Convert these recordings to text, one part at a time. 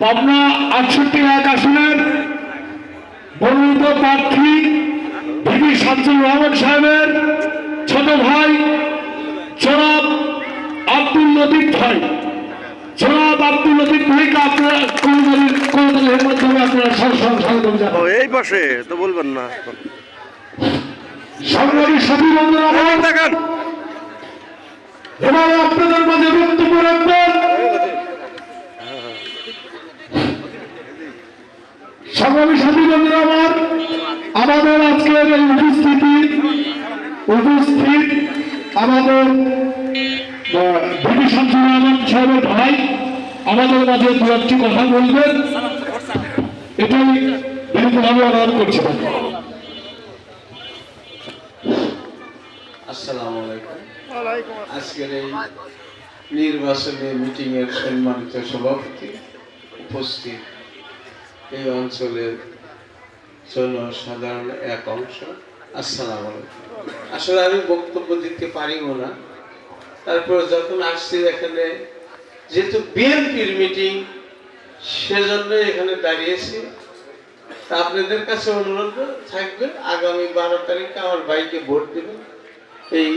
পাবনা 68 আসনের মনোনীত প্রার্থী ভিপি শামসুর রহমান সাহেবের ছোট ভাই জনাব আব্দুল লতিফ ভাই, জনাব আব্দুল লতিফ ভাইকে আপনারা কোনদিনের মাধ্যমে আপনারা স্বাগত জানান। এই পাশে তো বলবেন না। সংগ্রামী সাথী বন্ধুরা, দেখেন এবার আপনাদের মাঝে বক্তব্য রাখবেন সংগ্রামী সাথী বন্ধুরা আমাদের আজকের এই উপস্থিত আমাদের ভিপি শামসুর রহমান সাহেবের ভাই আমাদের মাঝে দু একটি কথা বলবেন, এটাই বিনীতভাবে অনুরোধ করছি। আসসালামু আলাইকুম। আজকের এই নির্বাচনী মিটিং এর সম্মানিত সভাপতি, উপস্থিত এই অঞ্চলের জনসাধারণ এক অংশ, আসসালামু আলাইকুম। আসলে আমি বক্তব্য দিতে পারিব না, তারপর যখন আসছি এখানে যেহেতু বিএনপির মিটিং সেজন্য এখানে দাঁড়িয়েছি। আপনাদের কাছে অনুরোধ থাকবে আগামী 12 তারিখে আমার ভাইকে ভোট দেবেন, এই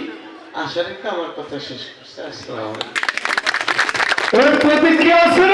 আশা রেখে আমার কথা শেষ করছে। আসসালামু আলাইকুম। প্রতিক্রিয়া আছে।